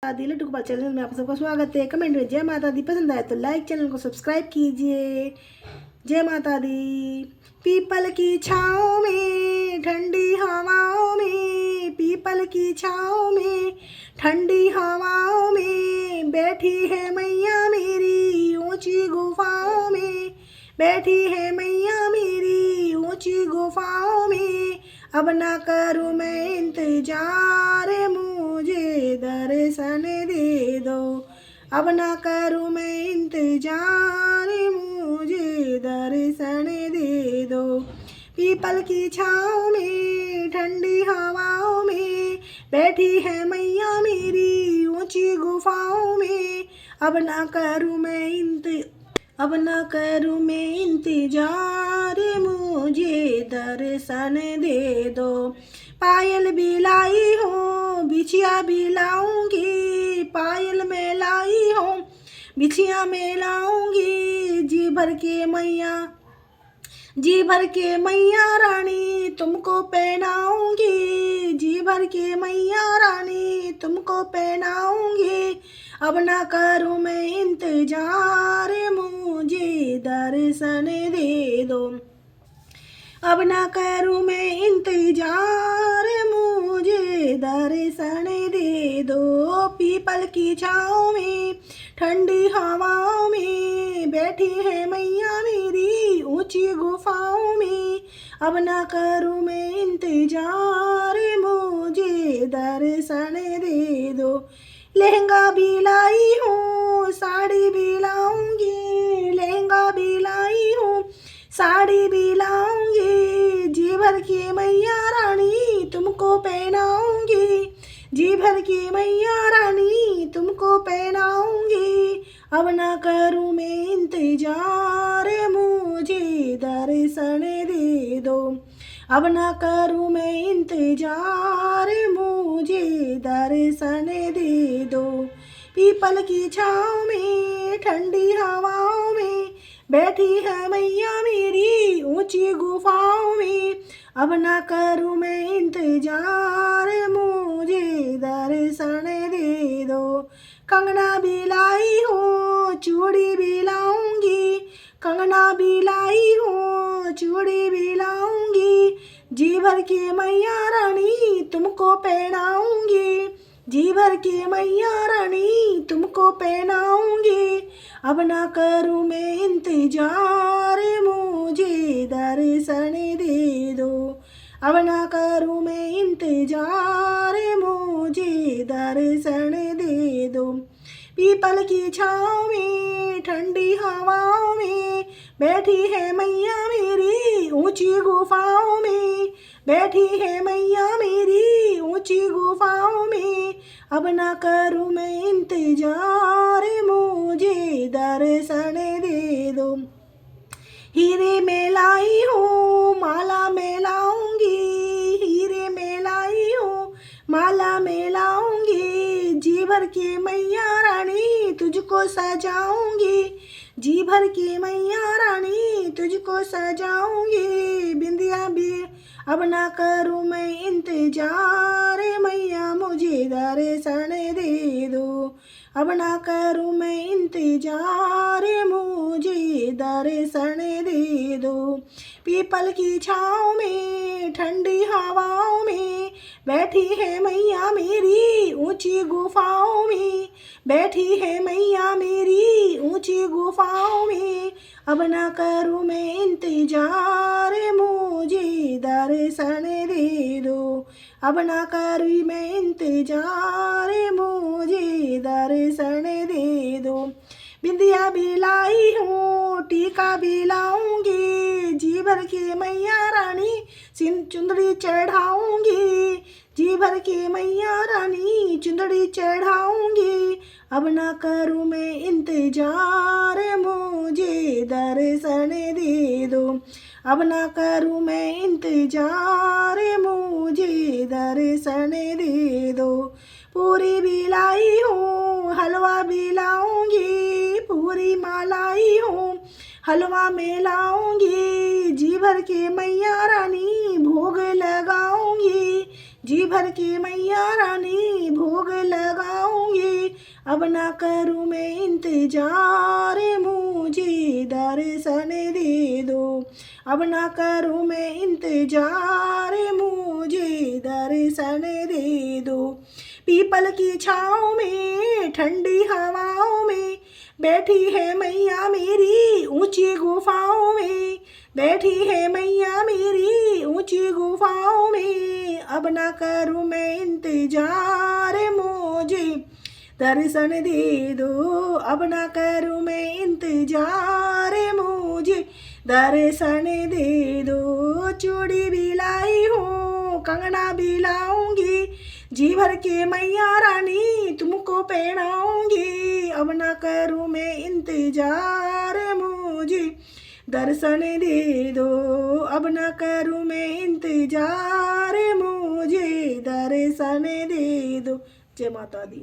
आदि लड्डू गोपाल चैनल में आप सबका स्वागत है। कमेंट में जय माता दी पसंद आए तो लाइक, चैनल को सब्सक्राइब कीजिए। जय माता दी। पीपल की छाँव में ठंडी हवाओं में, पीपल की छाँव में ठंडी हवाओं में बैठी है मैया मेरी ऊंची गुफाओं में, बैठी है मैया मेरी ऊंची गुफाओं में। अब ना करूँ मैं इंतजार, मुझे दर्शन दे दो। अब ना करूँ मैं इंतजार, मुझे दर्शन दे दो। पीपल की छाँव में ठंडी हवाओं में बैठी है मैया मेरी ऊंची गुफाओं में। अब ना करूँ मैं इंतजार, मुझे दर्शन दे दो। पायल भी लाई हूँ बिछिया भी लाऊंगी, पायल में लाई हूँ बिछिया में लाऊंगी। जी भर के मैया रानी तुमको पहनाऊंगी, जी भर के मैया रानी तुमको पहनाऊंगी। अब ना करूँ मैं इंतजार, मुझे दर्शन दे दो। अब ना करूँ मैं इंतजार, मुझे दर्शन दे दो। पीपल की छाँव में ठंडी हवाओं में बैठी है मैया मेरी ऊंची गुफाओं में। अब ना करूँ मैं इंतजार, मुझे दर्शन दे दो। लहंगा भी लाई हूँ साड़ी भी लाऊंगी, लहंगा भी लाई हूँ साड़ी भी लाऊंगी। जी भर की मैया रानी तुमको पहनाऊंगी, जी भर की मैया रानी तुमको पहनाऊंगी। अब ना करूँ मैं इंतजार, मुझे दर्शन दे दो। अब ना करूँ मैं इंतजार, मुझे दर्शन दे दो। पीपल की छाँव में ठंडी हवाओं में बैठी है मैया मेरी ऊंची गुफाओं में। अब ना करूँ मैं इंतजार, मुझे दर्शन दे दो। कंगना भी लाई हूँ चूड़ी भी लाऊंगी, कंगना भी लाई हूँ चूड़ी भी लाऊंगी। जी भर की मैया रानी तुमको पहनाऊंगी, जी भर की मैया रानी तुमको पहनाऊंगी। अब ना करूँ मैं इंतजार, मुझे दर्शन दे दो। अब ना करूँ मैं इंतजार, मुझे दर्शन दे दो। पीपल की छाँव में ठंडी हवाओं में बैठी है मैया मेरी ऊंची गुफाओं में, बैठी है मैया मेरी ऊंची गुफाओं में। अब ना करूँ मैं इंतजार, मुझे दर्शन दे दो। हीरे में लाई हूँ माला में लाऊंगी, हीरे में लाई हूँ माला में लाऊंगी। जी भर की मैया रानी तुझको सजाऊंगी, जी भर की मैया रानी तुझको सजाऊंगी। बिंदिया भी अब ना करूँ मैं इंतजार, मैया मुझे दर्शन दे दो। अब ना करूँ मैं इंतजार, मुझे दर्शन दे दो। पीपल की छाँव में ठंडी हवाओं में बैठी है मैया मेरी ऊंची गुफाओं में, बैठी है मैया मेरी ऊंची गुफाओं में। अब ना करूँ मैं इंतजार, मुझे दर्शन दे दो। अब ना करूँ मैं इंतजार, मुझे दर्शन दे दो। बिंदिया भी लाई हूँ टीका भी लाऊंगी, जी भर की मैया रानी चुंदड़ी चढ़ाऊंगी, जी भर की मैया रानी चुंदड़ी चढ़ाऊंगी। अब ना करूँ मैं इंतजार, मुझे दर्शन दे दो। अब ना करूँ मैं इंतजार, मुझे दर्शन दे दो। पूरी भी लाई हूँ हलवा भी लाऊंगी, पूरी मलाई हूँ हलवा में लाऊंगी। जी भर के मैया रानी भोग लगाऊंगी, जी भर के मैया रानी भोग लगाऊंगी। अब ना करूँ मैं इंतजार, मुझे दर्शन दे दो। अब ना करूँ मैं इंतजार, मुझे दर्शन दे दो। पीपल की छाँव में ठंडी हवाओं में बैठी है मैया मेरी ऊंची गुफाओं में, बैठी है मैया मेरी ऊंची गुफाओं में। अब ना करूँ मैं इंतजार, मुझे दर्शन दे दो। अब ना करूँ मैं इंतजार, मुझे दर्शन दे दो। चूड़ी भी लाई हूँ, कंगना भी लाऊंगी, जी भर के मैया रानी तुमको पहनाऊंगी। अब ना करूँ मैं इंतजार, मुझे दर्शन दे दो। अब ना करूँ मैं इंतजार, मुझे दर्शन दे दो। जय माता दी।